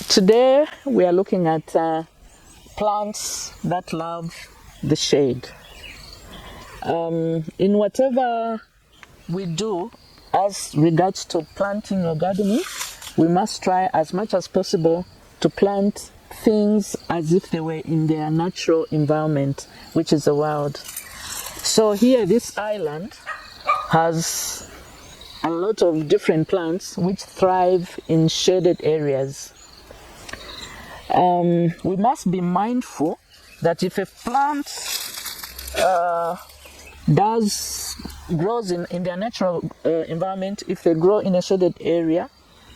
Today we are looking at plants that love the shade. In whatever we do as regards to planting or gardening, we must try as much as possible to plant things as if they were in their natural environment, which is the wild. So here, this island has a lot of different plants which thrive in shaded areas. We must be mindful that if a plant grows in their natural environment, if they grow in a shaded area,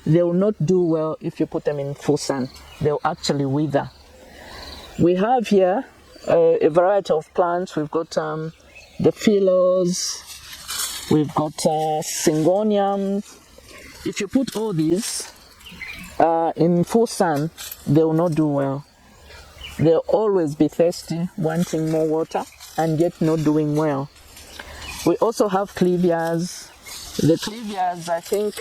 they will not do well if you put them in full sun. They'll actually wither. We have here a variety of plants. We've got the phyllos, we've got syngonium. If you put all these in full sun, they will not do well. They'll always be thirsty, wanting more water, and yet not doing well. We also have clivias. The clivias, I think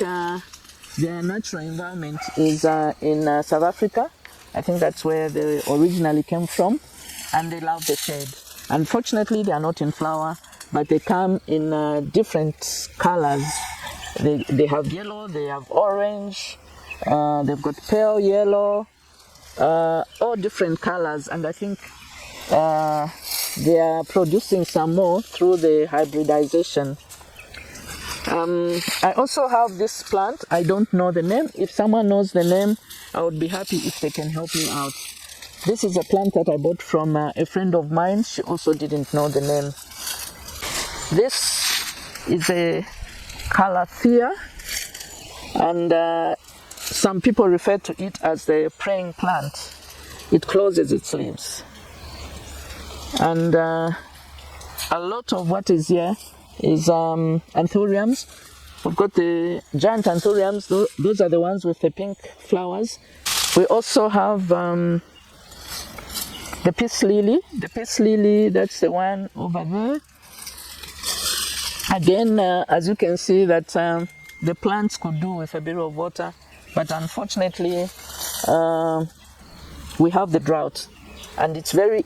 their natural environment is in South Africa. I think that's where they originally came from, and they love the shade. Unfortunately, they are not in flower, but they come in different colors. They have yellow, they have orange, they've got pale yellow, all different colors, and I think they are producing some more through the hybridization. I also have this plant. I don't know the name. If someone knows the name, I would be happy if they can help me out. This is a plant that I bought from a friend of mine. She also didn't know the name. This is a calathea, and some people refer to it as the praying plant. It closes its leaves. And a lot of what is here is anthuriums. We've got the giant anthuriums. Those are the ones with the pink flowers. We also have the peace lily. The peace lily, that's the one over there. Again, as you can see, that the plants could do with a bit of water, but unfortunately, we have the drought, and it's very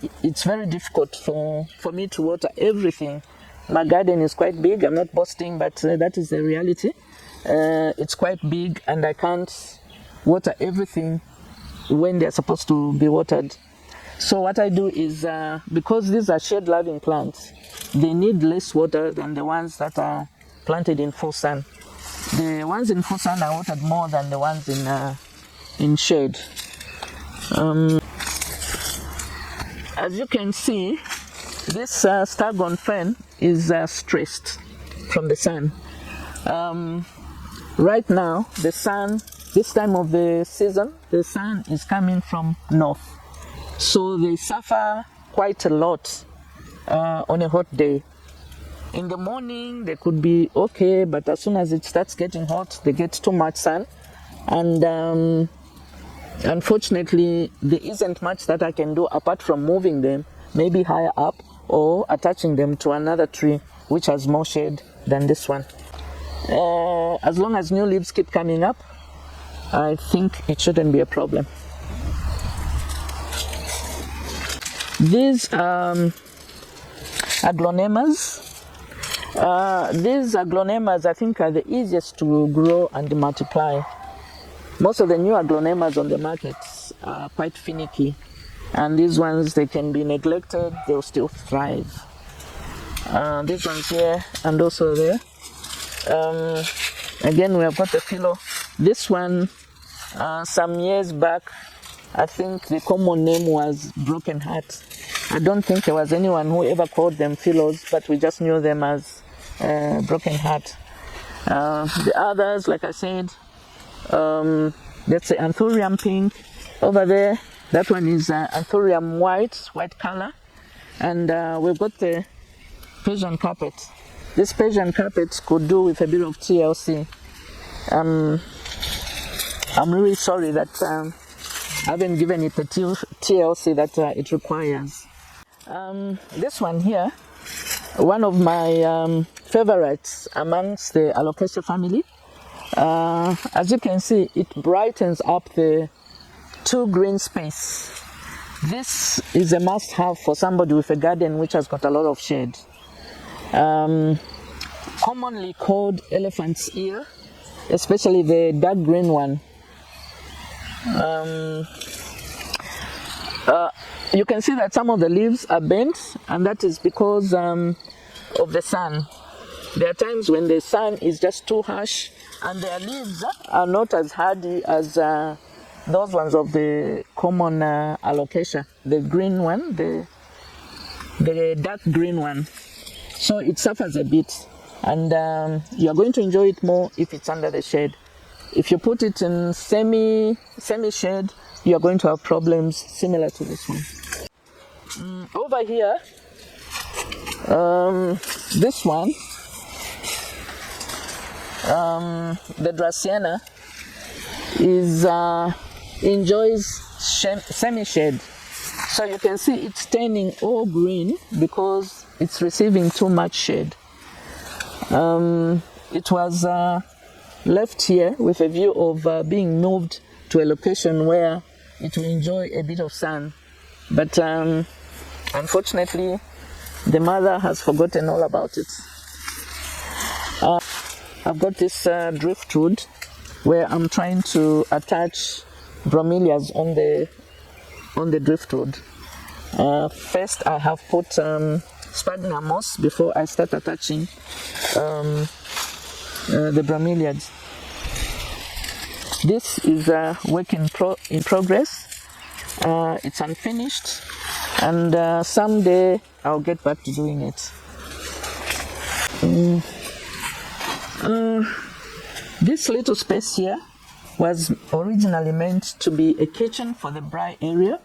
difficult for me to water everything. My garden is quite big. I'm not boasting, but that is the reality. It's quite big, and I can't water everything when they're supposed to be watered. So what I do is, because these are shade-loving plants, they need less water than the ones that are planted in full sun. The ones in full sun are watered more than the ones in shade. As you can see, this stargone fern is stressed from the sun. Right now, the sun, this time of the season, the sun is coming from north. So they suffer quite a lot on a hot day. In the morning, they could be okay, but as soon as it starts getting hot, they get too much sun. And unfortunately, there isn't much that I can do apart from moving them, maybe higher up, or attaching them to another tree which has more shade than this one. As long as new leaves keep coming up, I think it shouldn't be a problem. These aglonemas. These aglonemas, I think, are the easiest to grow and multiply. Most of the new aglonemas on the markets are quite finicky, and these ones, they can be neglected, they'll still thrive. These ones here and also there. Again, we have got the phyllo. This one, some years back, I think the common name was broken heart. I don't think there was anyone who ever called them phyllos, but we just knew them as broken heart. The others, like I said, that's the anthurium pink. Over there, that one is anthurium white color. And we've got the Persian carpet. This Persian carpet could do with a bit of TLC. I'm really sorry that I haven't given it the TLC that it requires. This one here, one of my favorites amongst the alocasia family. As you can see, it brightens up the 2 green space. This is a must-have for somebody with a garden which has got a lot of shade. Commonly called elephant's ear, especially the dark green one. You can see that some of the leaves are bent, and that is because of the sun. There are times when the sun is just too harsh and their leaves are not as hardy as those ones of the common alocasia, the green one, the dark green one. So it suffers a bit, and you're going to enjoy it more if it's under the shade. If you put it in semi-shade, you're going to have problems similar to this one. Over here, this one, the Dracaena, enjoys semi-shade. So you can see it's turning all green because it's receiving too much shade. It was left here with a view of being moved to a location where it will enjoy a bit of sun. But unfortunately, the mother has forgotten all about it. I've got this driftwood where I'm trying to attach bromeliads on the driftwood. First, I have put sphagnum moss before I start attaching the bromeliads. This is a work in progress. It's unfinished, and someday I'll get back to doing it. This little space here was originally meant to be a kitchen for the braai area,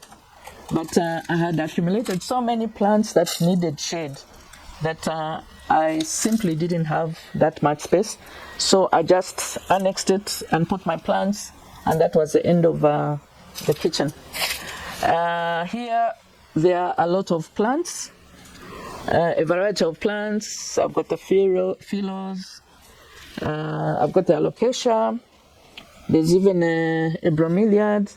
but I had accumulated so many plants that needed shade that I simply didn't have that much space. So I just annexed it and put my plants, and that was the end of the kitchen. Here there are a lot of plants, a variety of plants. I've got the phyllos, I've got the alocasia, there's even a bromeliad,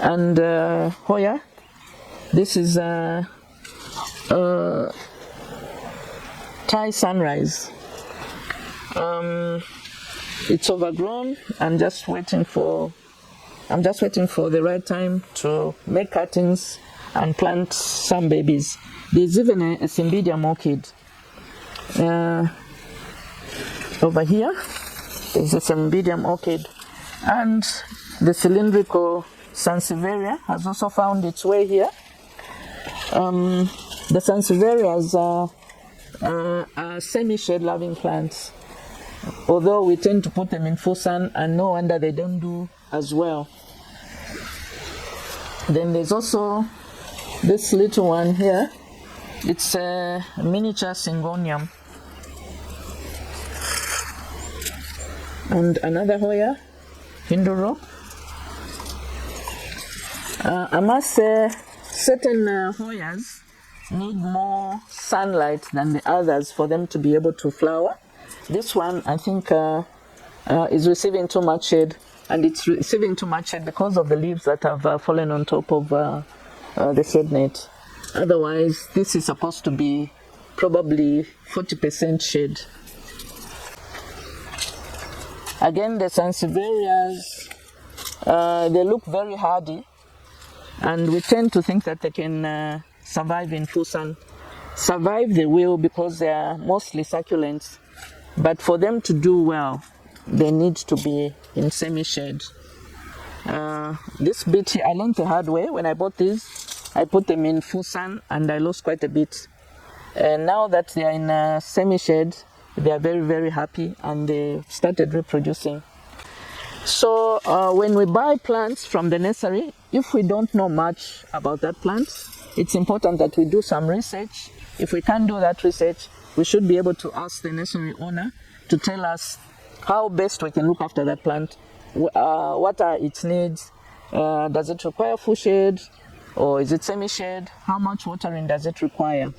and Hoya. This is Thai sunrise. It's overgrown. I'm just waiting for the right time to make cuttings and plant some babies. There's even a Cymbidium orchid. Over here, there's a Cymbidium orchid, and the cylindrical Sansevieria has also found its way here. The Sansevierias are semi-shade loving plants, although we tend to put them in full sun, and no wonder they don't do as well. Then there's also this little one here. It's a miniature Syngonium. And another Hoya, Hinduro. I must say, certain Hoyas need more sunlight than the others for them to be able to flower. This one, I think, is receiving too much shade, and it's receiving too much shade because of the leaves that have fallen on top of the shade net. Otherwise, this is supposed to be probably 40% shade. Again, the Sansevierias, they look very hardy, and we tend to think that they can survive in full sun. Survive they will because they are mostly succulents, but for them to do well, they need to be in semi-shade. This bit here, I learned the hard way. When I bought these, I put them in full sun and I lost quite a bit. Now that they are in semi-shade, they are very, very happy, and they started reproducing. So when we buy plants from the nursery, if we don't know much about that plant, it's important that we do some research. If we can't do that research, we should be able to ask the nursery owner to tell us how best we can look after that plant. What are its needs? Does it require full shade, or is it semi-shade? How much watering does it require?